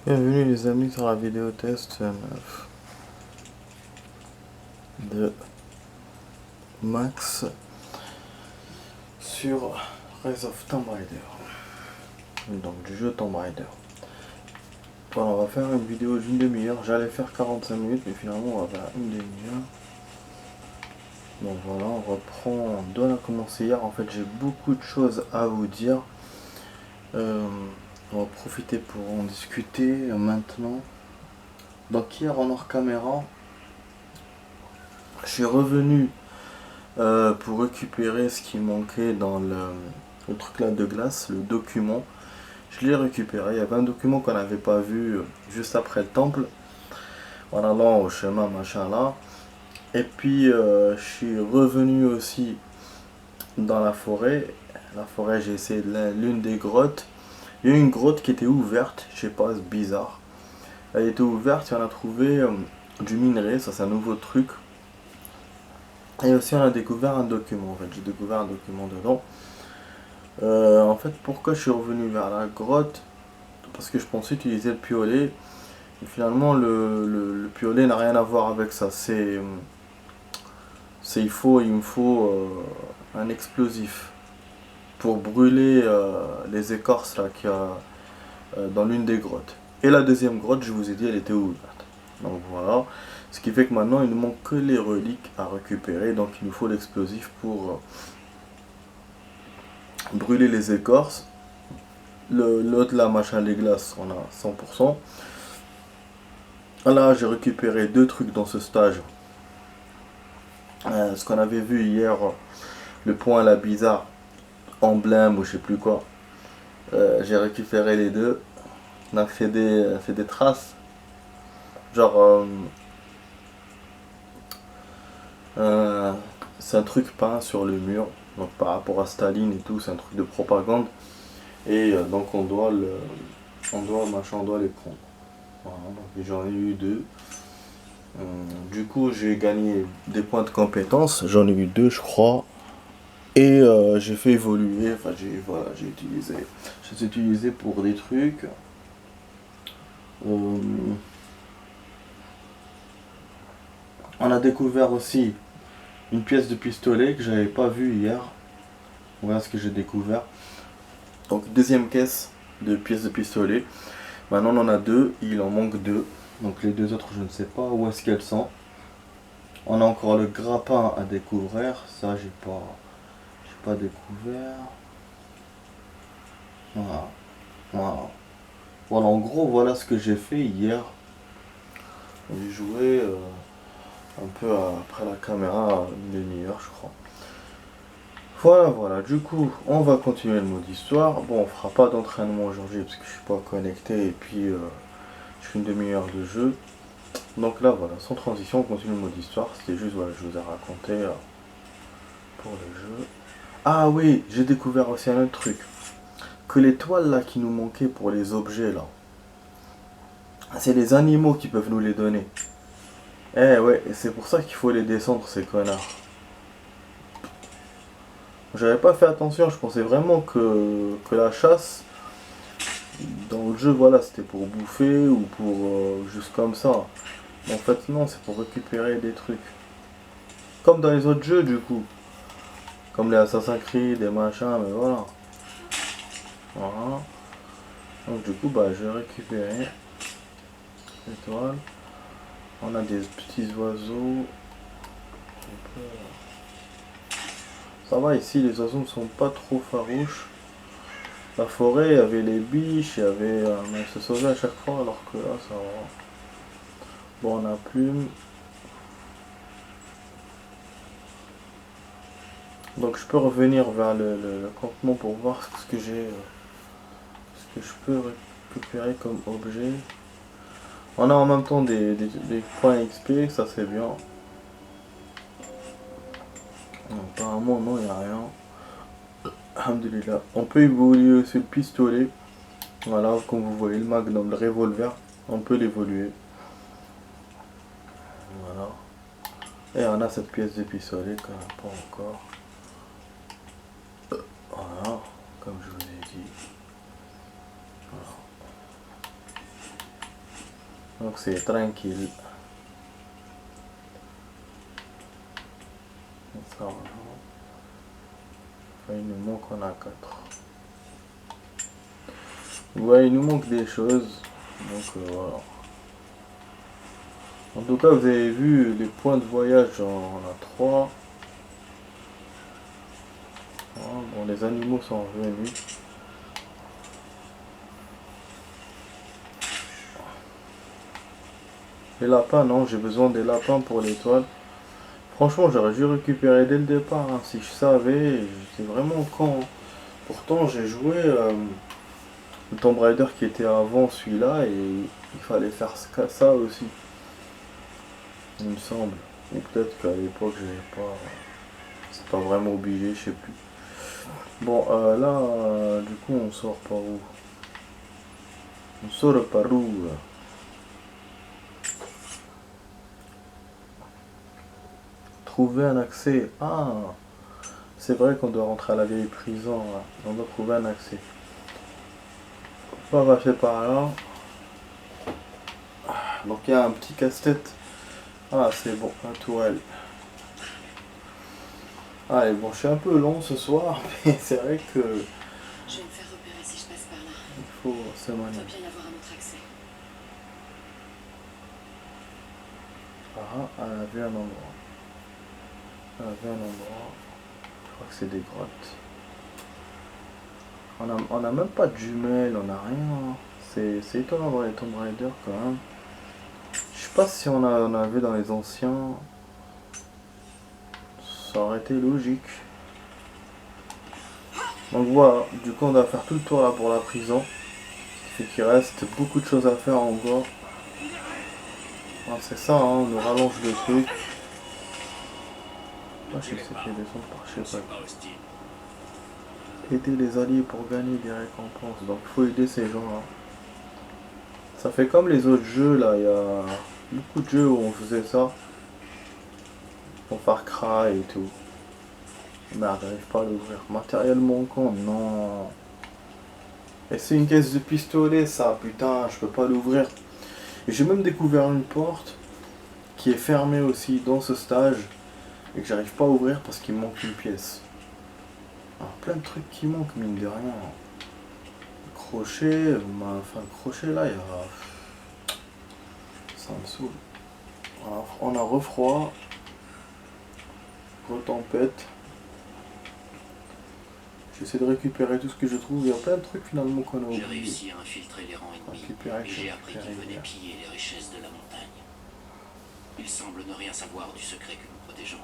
Bienvenue les amis sur la vidéo test de Max sur Rise of Tomb Raider. Donc du jeu Tomb Raider. Voilà, on va faire une vidéo d'une demi-heure. J'allais faire 45 minutes mais finalement on va faire une demi-heure. Donc voilà, on reprend d'où on a commencé hier. En fait j'ai beaucoup de choses à vous dire. On va profiter pour en discuter maintenant. Donc hier en hors caméra, je suis revenu pour récupérer ce qui manquait dans le truc là de glace, le document. Je l'ai récupéré. Il y avait un document qu'on n'avait pas vu juste après le temple, en allant au chemin machin là. Et puis je suis revenu aussi dans la forêt. La forêt, j'ai essayé l'une des grottes. Il y a une grotte qui était ouverte, je sais pas, c'est bizarre. Elle était ouverte et on a trouvé du minerai, ça c'est un nouveau truc. Et aussi on a découvert un document, en fait j'ai découvert un document dedans. En fait, pourquoi je suis revenu vers la grotte? Parce que je pensais utiliser le piolet. Et finalement, le piolet n'a rien à voir avec ça. Il me faut un explosif pour brûler les écorces là qu'il y a dans l'une des grottes. Et la deuxième grotte, je vous ai dit, elle était ouverte. Donc voilà. Ce qui fait que maintenant, il ne manque que les reliques à récupérer. Donc il nous faut l'explosif pour brûler les écorces. L'autre là, machin, les glaces, on a 100%. Là, j'ai récupéré deux trucs dans ce stage. Ce qu'on avait vu hier, le point là bizarre, emblème ou je sais plus quoi. J'ai récupéré les deux. On a fait des traces. Genre, c'est un truc peint sur le mur. Donc par rapport à Staline et tout, c'est un truc de propagande. Et donc on doit on doit les prendre. Voilà, donc j'en ai eu deux. Du coup, j'ai gagné des points de compétence. J'en ai eu deux, je crois. Et j'ai fait évoluer. Enfin, j'ai utilisé. Je les ai utilisés pour des trucs. Euh, on a découvert aussi une pièce de pistolet que j'avais pas vue hier. Voilà ce que j'ai découvert. Donc, deuxième caisse de pièces de pistolet. Maintenant, on en a deux. Il en manque deux. Donc, les deux autres, je ne sais pas où est-ce qu'elles sont. On a encore le grappin à découvrir. Ça, j'ai pas découvert. Voilà. Voilà. Voilà, en gros, voilà ce que j'ai fait hier. J'ai joué un peu après la caméra, une demi-heure, je crois. Voilà, voilà. Du coup, on va continuer le mode histoire. Bon, on fera pas d'entraînement aujourd'hui parce que je suis pas connecté et puis je suis une demi-heure de jeu. Donc là, voilà, sans transition, on continue le mode histoire. C'était juste, voilà, je vous ai raconté pour le jeu. Ah oui, j'ai découvert aussi un autre truc. Que les toiles là qui nous manquaient pour les objets là, c'est les animaux qui peuvent nous les donner. Eh ouais, et c'est pour ça qu'il faut les descendre, ces connards. J'avais pas fait attention, je pensais vraiment que la chasse, dans le jeu, voilà, c'était pour bouffer ou pour juste comme ça. Mais en fait, non, c'est pour récupérer des trucs. Comme dans les autres jeux, du coup. Comme les Assassin's Creed, des machins, mais voilà. Voilà. Donc, du coup, bah, je vais récupérer l'étoile. On a des petits oiseaux. Ça va, ici, les oiseaux ne sont pas trop farouches. La forêt, il y avait les biches, il y avait. Mais se sauvaient à chaque fois, alors que là, ça va. Bon, on a plume. Donc, je peux revenir vers le campement pour voir ce que j'ai. Ce que je peux récupérer comme objet. On a en même temps des points XP, ça c'est bien. Apparemment, non, il n'y a rien. Alhamdulillah. On peut évoluer aussi le pistolet. Voilà, comme vous voyez, le magnum, le revolver, on peut l'évoluer. Voilà. Et on a cette pièce de pistolet qu'on n'a pas encore. Voilà, comme je vous ai dit. Voilà. Donc c'est tranquille. Ça, enfin, il nous manque, on a 4. Ouais, il nous manque des choses. Donc voilà. En tout cas, vous avez vu les points de voyage, on a 3. Voilà, bon, les animaux sont revenus. Les lapins, non, j'ai besoin des lapins pour l'étoile. Franchement, j'aurais dû récupérer dès le départ, hein, si je savais. J'étais vraiment con, hein. Pourtant, j'ai joué le Tomb Raider qui était avant celui-là et il fallait faire ça aussi, il me semble. Ou peut-être qu'à l'époque, j'avais pas. C'est pas vraiment obligé, je sais plus. Bon, là, du coup, on sort par où? On sort par où là? Trouver un accès. Ah, c'est vrai qu'on doit rentrer à la vieille prison, là. On doit trouver un accès. On va passer par là. Donc il y a un petit casse-tête. Ah, c'est bon, la tourelle. Ah, et bon, je suis un peu long ce soir, mais c'est vrai que Je vais me faire repérer si je passe par là. il faut se Il manier. doit bien y avoir un autre accès. Ah, elle a vu un endroit. Elle a vu un endroit. Je crois que c'est des grottes. On a même pas de jumelles, on a rien. C'est étonnant dans les Tomb Raider quand même. Je sais pas si on avait dans les anciens. Ça aurait été logique. Donc voilà, du coup on doit faire tout le tour là pour la prison. Ce qui fait qu'il reste beaucoup de choses à faire encore. Ah, c'est ça, hein, on nous rallonge le truc. Ah, je sais que c'est fait descendre par je sais pas. Aider les alliés pour gagner des récompenses. Donc il faut aider ces gens là. Ça fait comme les autres jeux là, il y a beaucoup de jeux où on faisait ça. Pour Far Cry et tout. Merde, j'arrive pas à l'ouvrir. Matériel manquant, non. Et c'est une caisse de pistolet ça, putain, je peux pas l'ouvrir. Et j'ai même découvert une porte qui est fermée aussi dans ce stage et que j'arrive pas à ouvrir parce qu'il me manque une pièce. Alors plein de trucs qui manquent mine de rien. Crochet, enfin le crochet là, il y a... Ça me saoule. Alors, on a refroid, retempête. J'essaie de récupérer tout ce que je trouve. Il y a plein de trucs finalement qu'on a oublié. J'ai réussi à infiltrer les rangs ennemis et j'ai appris qu'ils venaient piller les richesses de la montagne. Ils semblent ne rien savoir du secret que nous protégeons.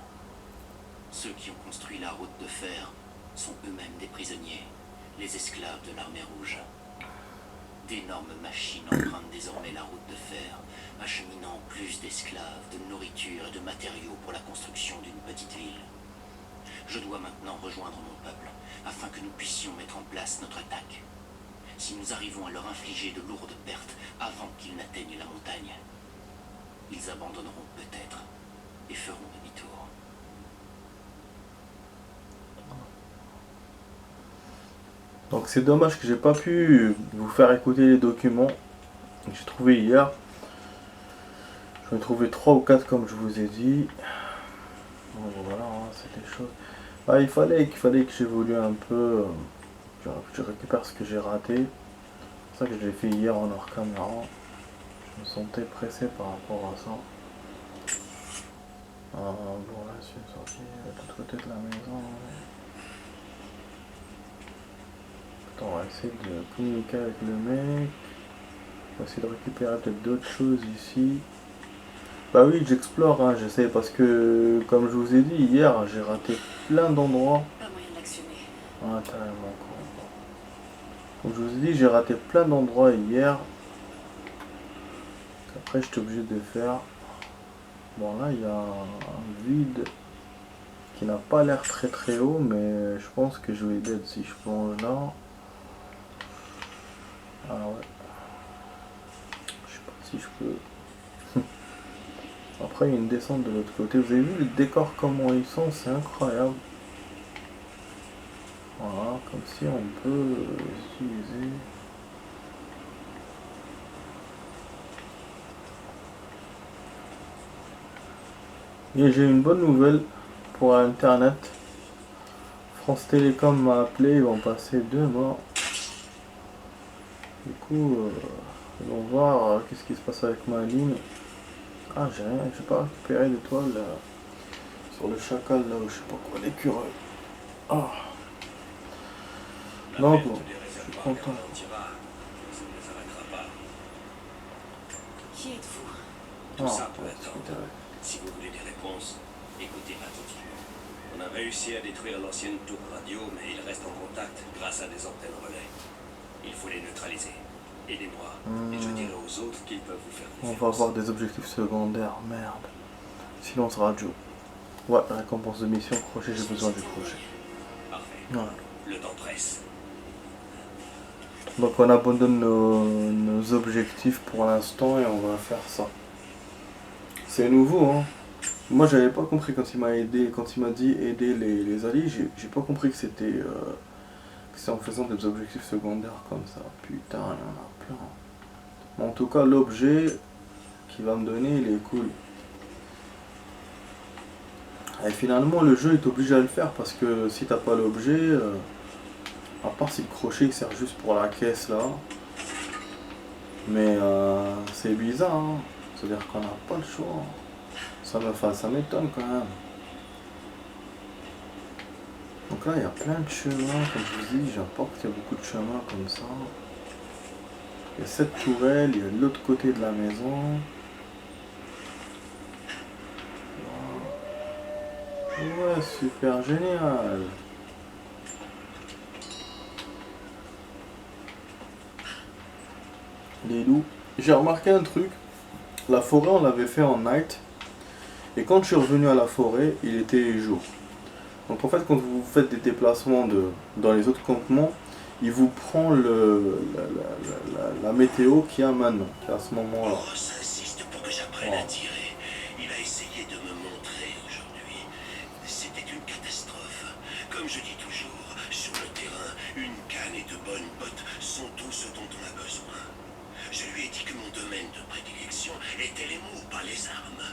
Ceux qui ont construit la route de fer sont eux-mêmes des prisonniers, les esclaves de l'armée rouge. D'énormes machines empruntent désormais la route de fer, acheminant plus d'esclaves, de nourriture et de matériaux pour la construction d'une petite ville. Je dois maintenant rejoindre mon peuple, afin que nous puissions mettre en place notre attaque. Si nous arrivons à leur infliger de lourdes pertes avant qu'ils n'atteignent la montagne, ils abandonneront peut-être et feront demi-tour. Donc c'est dommage que j'ai pas pu vous faire écouter les documents que j'ai trouvé hier. Je vais trouver 3 ou 4 comme je vous ai dit. Bon, voilà, hein, c'est des choses. Ah, il fallait que j'évolue un peu. Je récupère ce que j'ai raté. C'est ça que j'ai fait hier en hors caméra. Je me sentais pressé par rapport à ça. Bon là je suis sorti de l'autre côté de la maison. Attends, on va essayer de communiquer avec le mec. On va essayer de récupérer peut-être d'autres choses ici. Bah oui, j'explore, hein, j'essaie parce que comme je vous ai dit hier, j'ai raté plein d'endroits. Pas moyen de l'actionner. Ah, tellement con. Comme je vous ai dit, j'ai raté plein d'endroits hier. Après, j'étais obligé de faire. Bon, là, il y a un vide qui n'a pas l'air très très haut, mais je pense que je vais dead si je plonge là. Ah ouais. Je sais pas si je peux. Après, il y a une descente de l'autre côté. Vous avez vu les décors comment ils sont, c'est incroyable. Voilà, comme si on peut utiliser. Et j'ai une bonne nouvelle pour Internet. France Télécom m'a appelé, ils vont passer demain. Du coup, ils vont voir qu'est-ce qui se passe avec ma ligne. Ah, j'ai rien, j'ai pas récupéré l'étoile sur le chacal là, ou je sais pas quoi, l'écureuil. Ah. Non, bon, je suis content. Qui êtes-vous? Tout ça peut attendre. Si vous voulez des réponses, écoutez attentivement. On a réussi à détruire l'ancienne tour radio, mais il reste en contact grâce à des antennes relais. Il faut les neutraliser. Aidez-moi, et je dirai aux autres qu'ils peuvent vous faire On confiance. va avoir des objectifs secondaires, merde. Silence radio. Ouais, récompense de mission, crochet, j'ai besoin du crochet. Parfait. Voilà. Le temps presse. Donc on abandonne nos objectifs pour l'instant et on va faire ça. C'est nouveau, hein. Moi j'avais pas compris quand il m'a aidé, quand il m'a dit aider les alliés, j'ai pas compris que c'était en faisant des objectifs secondaires comme ça. Putain, il y en a plein. Mais en tout cas l'objet qu'il va me donner il est cool. Et finalement le jeu est obligé à le faire parce que si t'as pas l'objet, à part si le crochet il sert juste pour la caisse là. Mais c'est bizarre, hein. C'est-à-dire qu'on n'a pas le choix. Ça m'étonne quand même. Donc là il y a plein de chemins, comme je vous dis, j'importe qu'il y a beaucoup de chemins comme ça. Il y a cette tourelle, il y a de l'autre côté de la maison. Ouais, super génial. Les loups. J'ai remarqué un truc. La forêt, on l'avait fait en night. Et quand je suis revenu à la forêt, il était jour. Donc en fait, quand vous faites des déplacements dans les autres campements, il vous prend la météo qu'il y a maintenant, qui est à ce moment-là. Ross insiste pour que j'apprenne à tirer. Il a essayé de me montrer aujourd'hui. C'était une catastrophe. Comme je dis toujours, sur le terrain, une canne et de bonnes bottes sont tout ce dont on a besoin. Je lui ai dit que mon domaine de prédilection était les mots, pas les armes.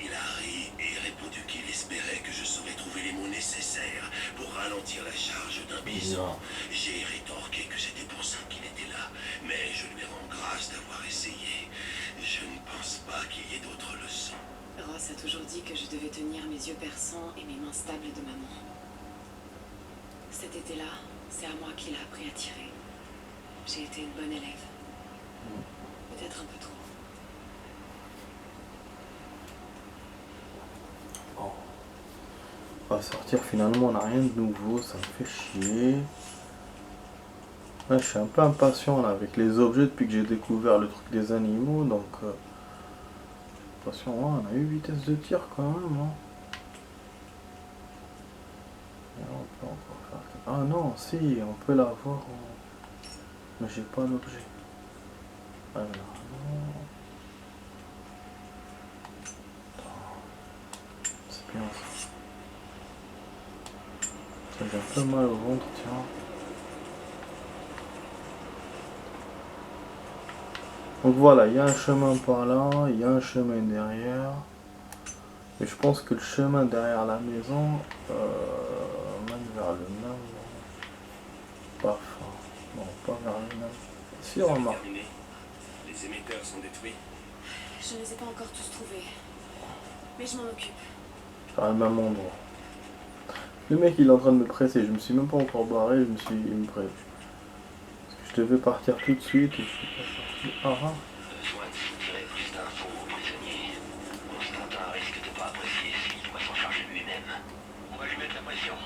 Il a ri et répondu qu'il espérait que je saurais trouver les mots nécessaires pour ralentir la charge d'un bison. J'ai rétorqué que c'était pour ça qu'il était là, mais je lui rends grâce d'avoir essayé. Je ne pense pas qu'il y ait d'autres leçons. Ross a toujours dit que je devais tenir mes yeux perçants et mes mains stables de maman. Cet été-là, c'est à moi qu'il a appris à tirer. J'ai été une bonne élève. Peut-être un peu trop. On va sortir, finalement on n'a rien de nouveau, ça me fait chier. Ouais, je suis un peu impatient là avec les objets depuis que j'ai découvert le truc des animaux, donc attention, ouais, on a eu vitesse de tir quand même, hein. Et là, on peut encore faire... Ah non, si, on peut l'avoir mais j'ai pas l'objet. Alors, non. C'est bien ça. J'ai un peu mal au ventre, tiens. Donc voilà, il y a un chemin par là, il y a un chemin derrière. Et je pense que le chemin derrière la maison mène vers le même. Pas fin. Non, pas vers le même. Si, Vous avez remarque. terminé. Les émetteurs sont détruits. Je ne les ai pas encore tous trouvés. Mais je m'en occupe. À le même endroit. Le mec il est en train de me presser, je me suis même pas encore barré, il me presse. Parce que je devais partir tout de suite et je suis pas parti. Ah ah. Besoin de soutirer plus d'infos aux prisonniers. Constantin risque de pas apprécier s'il doit s'en charger lui-même. On va lui mettre la pression.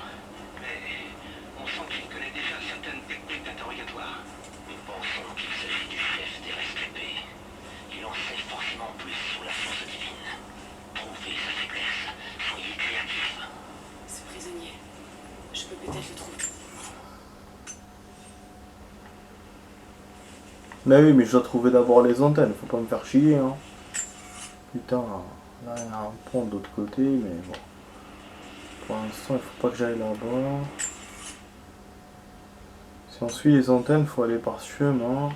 Mais on sent qu'il connaît déjà certaines techniques d'interrogatoire. Nous pensons qu'il s'agit du chef des rescapés. Il en sait forcément plus sur la force divine. Trouvez sa faiblesse. Soyez créatifs. Ce prisonnier, je peux peut-être le trouver. Mais oui, mais je dois trouver d'abord les antennes, faut pas me faire chier, hein. Putain, là il y a un pont de l'autre côté, mais bon. Pour l'instant, il faut pas que j'aille là-bas. Si on suit les antennes, il faut aller par ce chemin.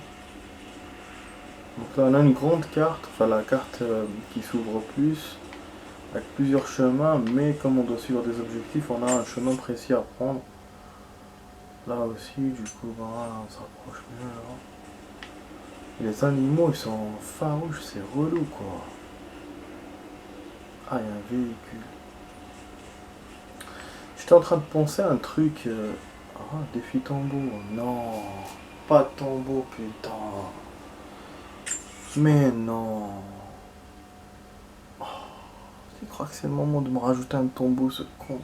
Donc là, on a une grande carte, enfin la carte qui s'ouvre plus. avec plusieurs chemins, mais comme on doit suivre des objectifs, on a un chemin précis à prendre. Là aussi, du coup, on se rapproche mieux là. Et les animaux, ils sont farouches, c'est relou quoi. Ah, il y a un véhicule. J'étais en train de penser à un truc. Ah, défi tambour. Non, pas de tambour, putain. Mais non. Oh, je crois que c'est le moment de me rajouter un tombeau, ce con.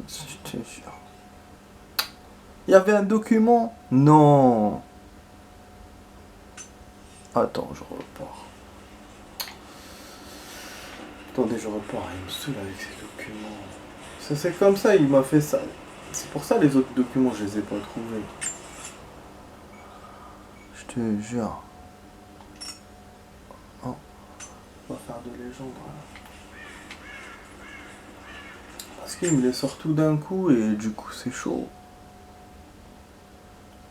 Je te jure. Il y avait un document? Non. Attends, je repars. Attendez, je repars. Il me saoule avec ces documents. Ça, c'est comme ça, il m'a fait ça. C'est pour ça les autres documents, je les ai pas trouvés. Je te jure. Oh, on va faire de légende. Parce qu'il me les sort tout d'un coup et du coup c'est chaud.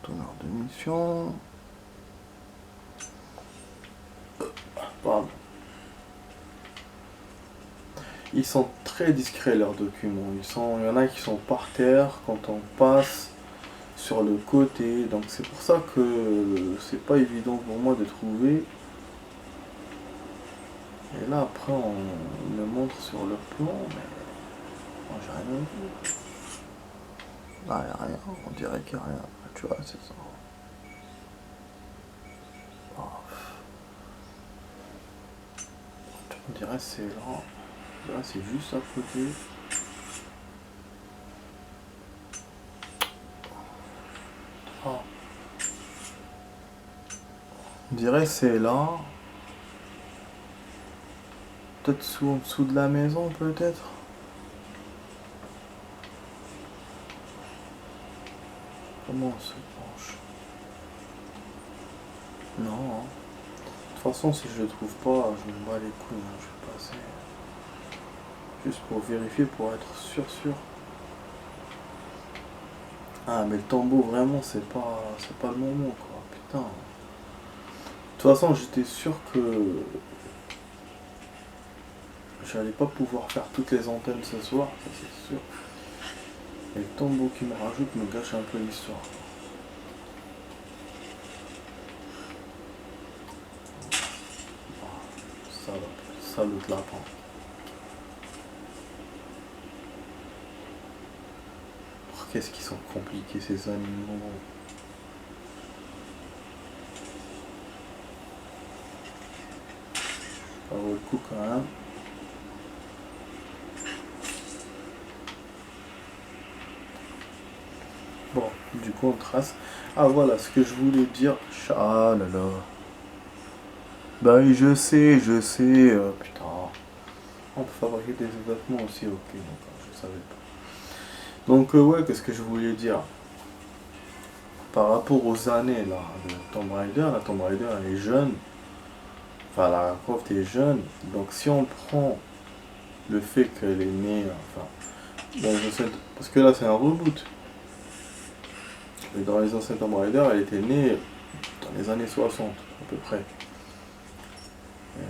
Donneur de mission. Pardon. Ils sont très discrets leurs documents. Il y en a qui sont par terre quand on passe sur le côté. Donc c'est pour ça que c'est pas évident pour moi de trouver. Et là après on me montre sur le plan, mais moi j'ai rien vu. Là il n'y a rien, on dirait qu'il n'y a rien. Tu vois, c'est ça. Oh. On dirait c'est là. Là c'est juste à côté. Oh. On dirait c'est là. Peut-être en dessous de la maison peut-être. Comment on se penche? Non. Hein. De toute façon si je le trouve pas, je me bats les couilles, hein. Je vais passer. Juste pour vérifier, pour être sûr. Ah mais le tambour vraiment c'est pas le moment quoi, putain. De toute façon j'étais sûr que j'allais pas pouvoir faire toutes les antennes ce soir, ça c'est sûr. Et le tambour qui me rajoute me gâche un peu l'histoire. Salope lapin. Oh, qu'est-ce qu'ils sont compliqués ces animaux. Ça vaut le coup quand même. Bon, du coup on trace. Ah voilà ce que je voulais dire. Ah là là. Bah oui, je sais, putain. On peut fabriquer des vêtements aussi, ok, donc je savais pas. Donc ouais, qu'est-ce que je voulais dire? Par rapport aux années là, de Tomb Raider, la Tomb Raider elle est jeune. Enfin la Croft est jeune. Donc si on prend le fait qu'elle est née, enfin, parce que là c'est un reboot. Mais dans les anciens Tomb Raider, elle était née dans les années 60 à peu près.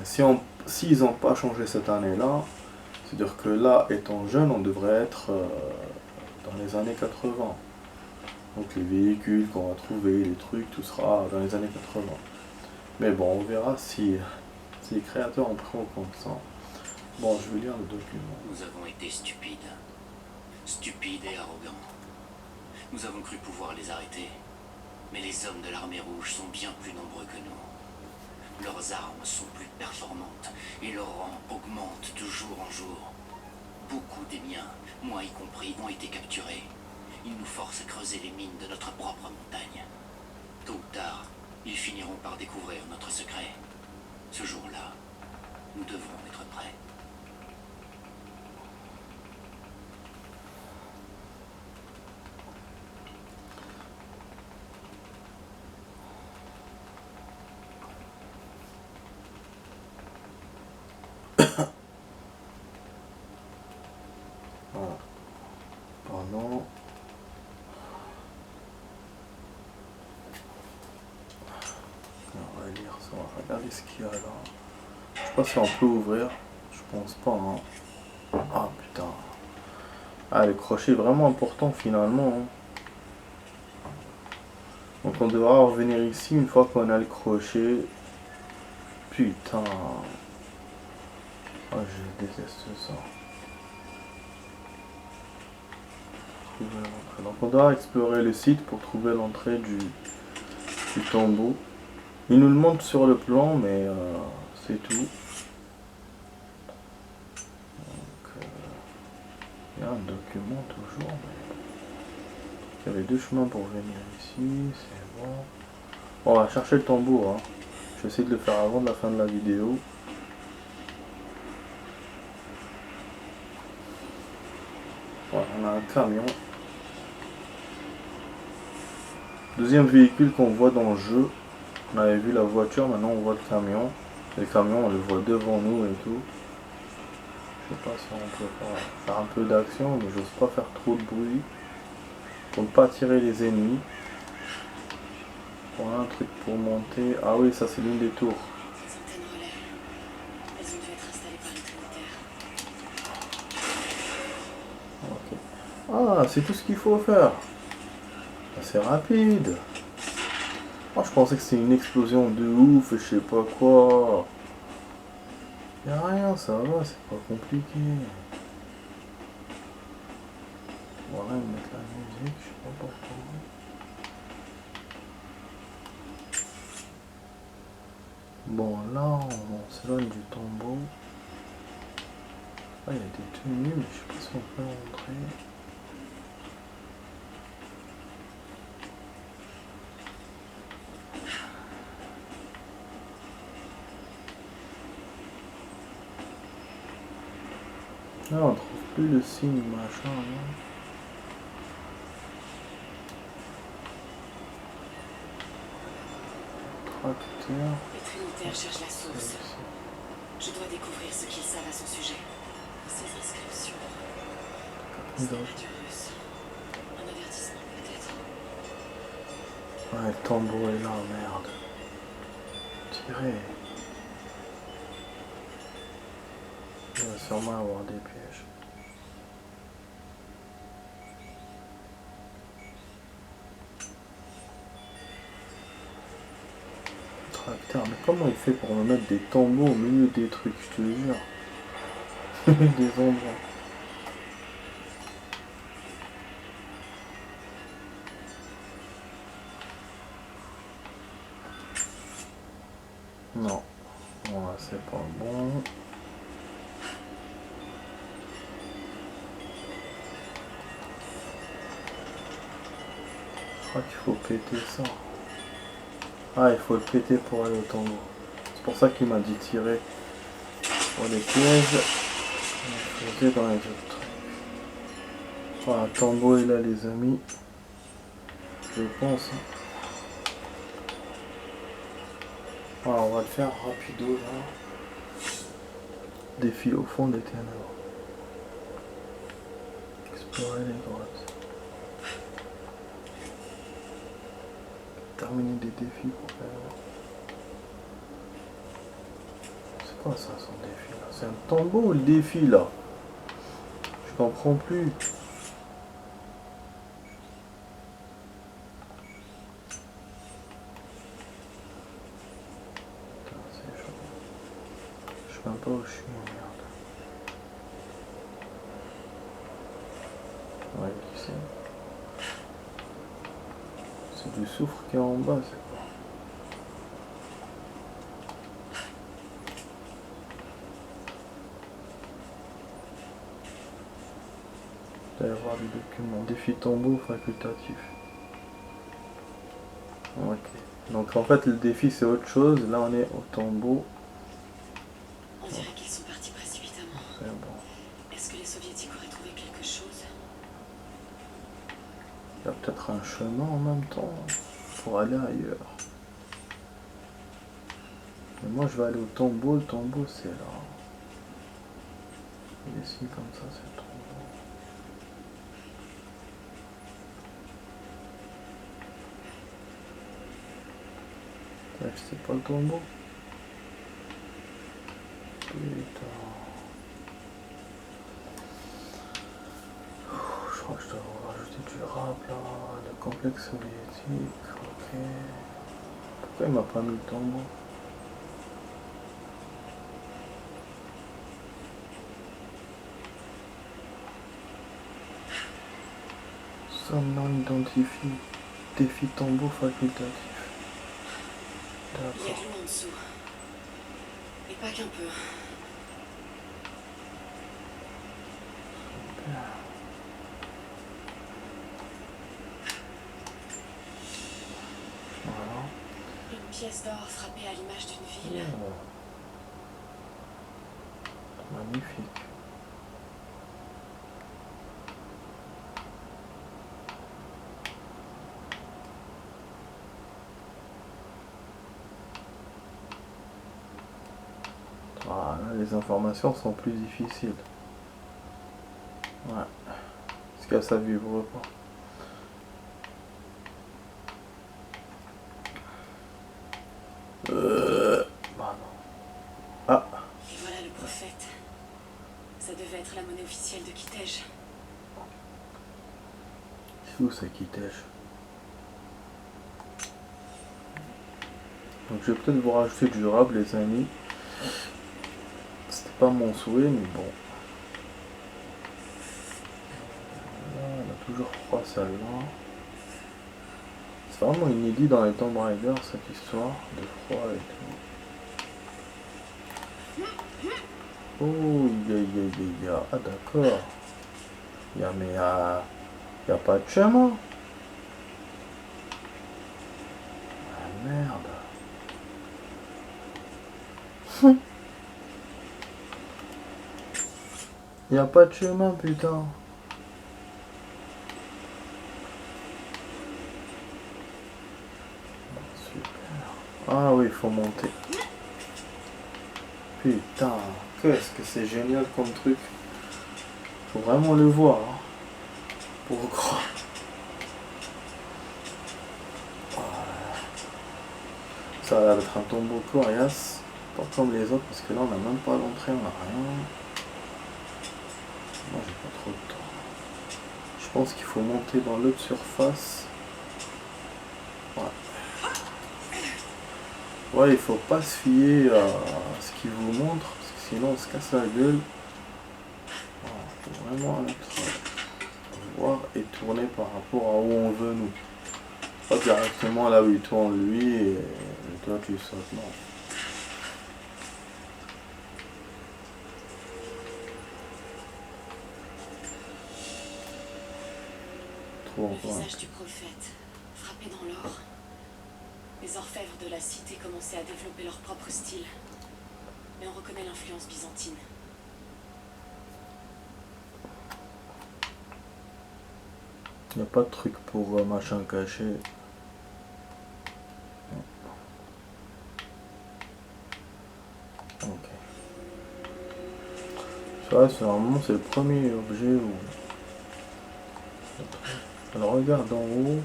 S'ils n'ont pas changé cette année-là, c'est-à-dire que là, étant jeune, on devrait être dans les années 80. Donc les véhicules qu'on va trouver, les trucs, tout sera dans les années 80. Mais bon, on verra si les créateurs ont pris en compte ça. Bon, je vais lire le document. Nous avons été stupides. Stupides et arrogants. Nous avons cru pouvoir les arrêter. Mais les hommes de l'armée rouge sont bien plus nombreux que nous. Leurs armes sont plus performantes et leur rang augmente de jour en jour. Beaucoup des miens, moi y compris, ont été capturés. Ils nous forcent à creuser les mines de notre propre montagne. Tôt ou tard, ils finiront par découvrir notre secret. Ce jour-là, nous devrons être prêts. Voilà. Pardon. On va lire ça, on va regarder ce qu'il y a là. Je sais pas si on peut ouvrir. Je pense pas. Hein. Ah putain. Ah, le crochet est vraiment important finalement. Hein. Donc on devra revenir ici une fois qu'on a le crochet. Putain. Ah, je déteste ça. Donc on doit explorer le site pour trouver l'entrée du tombeau. Il nous le montre sur le plan, mais c'est tout. Donc, il y a un document toujours. Mais... il y avait 2 chemins pour venir ici, c'est bon. Bon, on va chercher le tombeau. Hein. Je vais essayer de le faire avant de la fin de la vidéo. Voilà, on a un camion. Deuxième véhicule qu'on voit dans le jeu. On avait vu la voiture, maintenant on voit le camion. Le camion, on le voit devant nous et tout. Je sais pas si on peut faire un peu d'action, mais j'ose pas faire trop de bruit. Pour ne pas attirer les ennemis. Voilà un truc pour monter. Ah oui, ça c'est l'une des tours. Ok. Ah, c'est tout ce qu'il faut faire. C'est rapide. Oh, je pensais que c'était une explosion de ouf et je sais pas quoi. Y'a rien, ça va, c'est pas compliqué. Voilà, ils mettent la musique, je sais pas pourquoi. Bon, là, on s'éloigne du tombeau. Ah, il y a des tenues, mais je sais pas si on peut rentrer. Là, on trouve plus le signe, machin. Là. Tracteur. Les Trinitaires cherchent la source. Je dois découvrir ce qu'ils savent à son sujet. Ces inscriptions. C'est pas du russe. Un avertissement peut-être. Ouais, le tambour est là, merde. Tirez. Il va sûrement avoir des pièges. Tracteur, mais comment il fait pour me mettre des tambours au milieu des trucs, je te jure. Des endroits. Non. Voilà, c'est pas bon. Je crois qu'il faut péter ça. Ah, il faut le péter pour aller au tambour. C'est pour ça qu'il m'a dit tirer pour les pièges. Péter dans les autres trucs. Voilà, le tambour est là, les amis. Je pense. Voilà, on va le faire rapido là. Défi au fond des ténèbres. Explorer les grottes. Terminer des défis pour faire. C'est quoi ça son défi là? C'est un tombeau le défi là? Je comprends plus. Putain, c'est chaud. Je sais même pas où je suis, merde. Ouais, qui c'est? C'est du soufre qui est en bas, c'est quoi? Il doit y avoir des documents. Défi tombeau facultatif. Ok. Donc en fait le défi c'est autre chose. Là on est au tombeau. On dirait qu'ils sont partis précipitamment. C'est bon. Est-ce que les soviétiques auraient trouvé quelque chose? Il y a peut-être un chemin en même temps pour aller ailleurs. Mais moi je vais aller au tombeau. Le tombeau c'est là. Il est ici comme ça, c'est le tombeau. C'est pas le tombeau. Putain. Je crois que je dois rajouter du rap là. Le complexe soviétique. Ok. Pourquoi il m'a pas mis le tambour? Somme non identifié. Défi tambour facultatif. Il y a D'accord. de l'eau en dessous. Et pas qu'un peu. Voilà. Une pièce d'or frappée à l'image d'une ville. Magnifique. Ah, là, les informations sont plus difficiles. Ouais. Est-ce que ça vibre pas? Bah non. Ah, Et voilà le prophète. Ça devait être la monnaie officielle de Kitej. c'est où ça Kitej? Donc je vais peut-être vous rajouter du rap les amis. C'était pas mon souhait mais bon. Là, on a toujours froid celle-là. C'est vraiment inédit dans les Tomb Raider cette histoire de froid et tout. Oh, il y a. Ah d'accord. Mais y a pas de chemin. Ah merde. Y a pas de chemin putain. Ah oui, il faut monter. Putain, qu'est-ce que c'est génial comme truc. Faut vraiment le voir. Hein, pour croire. Ça va être un tombeau coriace. Pas comme les autres, parce que là on n'a même pas l'entrée, on n'a rien. Moi j'ai pas trop de temps. Je pense qu'il faut monter dans l'autre surface. Ouais, il faut pas se fier à ce qu'il vous montre, parce que sinon on se casse la gueule. Il faut vraiment voir et tourner par rapport à où on veut nous. Pas directement là où il tourne lui et toi tu sautes, non. Trop Le visage du prophète, frappé dans l'or. Les orfèvres de la cité commençaient à développer leur propre style. Mais on reconnaît l'influence byzantine. Il n'y a pas de truc pour machin caché. Ok. Ça, c'est normalement c'est le premier objet où. Alors regarde en haut.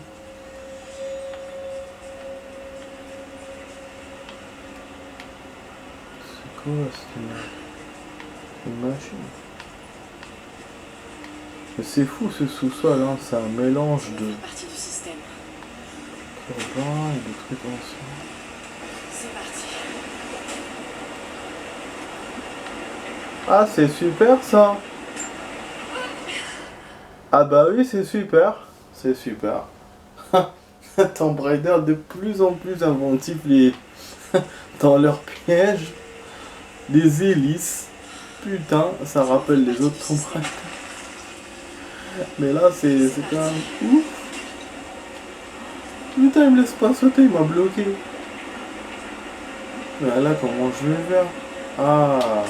C'est quoi cette une machine? Mais c'est fou ce sous-sol, hein, c'est un mélange de Partie du système. turbins et de trucs anciens. C'est parti. Ah c'est super ça. Ah bah oui c'est super. C'est super. Tomb Raider de plus en plus inventif dans leurs pièges. Les hélices. Putain, ça rappelle les autres Tomb Raider. Mais là c'est quand même ouf. Putain il me laisse pas sauter, il m'a bloqué. Mais là comment je vais faire? Ah.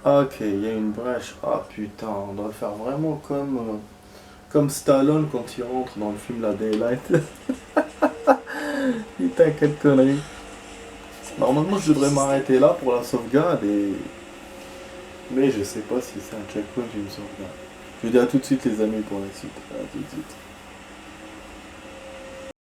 Ok, il y a une brèche. Ah putain, on doit faire vraiment comme Stallone quand il rentre dans le film La Daylight. Putain, quelle connerie. Normalement, je devrais m'arrêter là pour la sauvegarde et... Mais je sais pas si c'est un checkpoint ou une sauvegarde. Je vous dis à tout de suite les amis pour la suite. À tout de suite.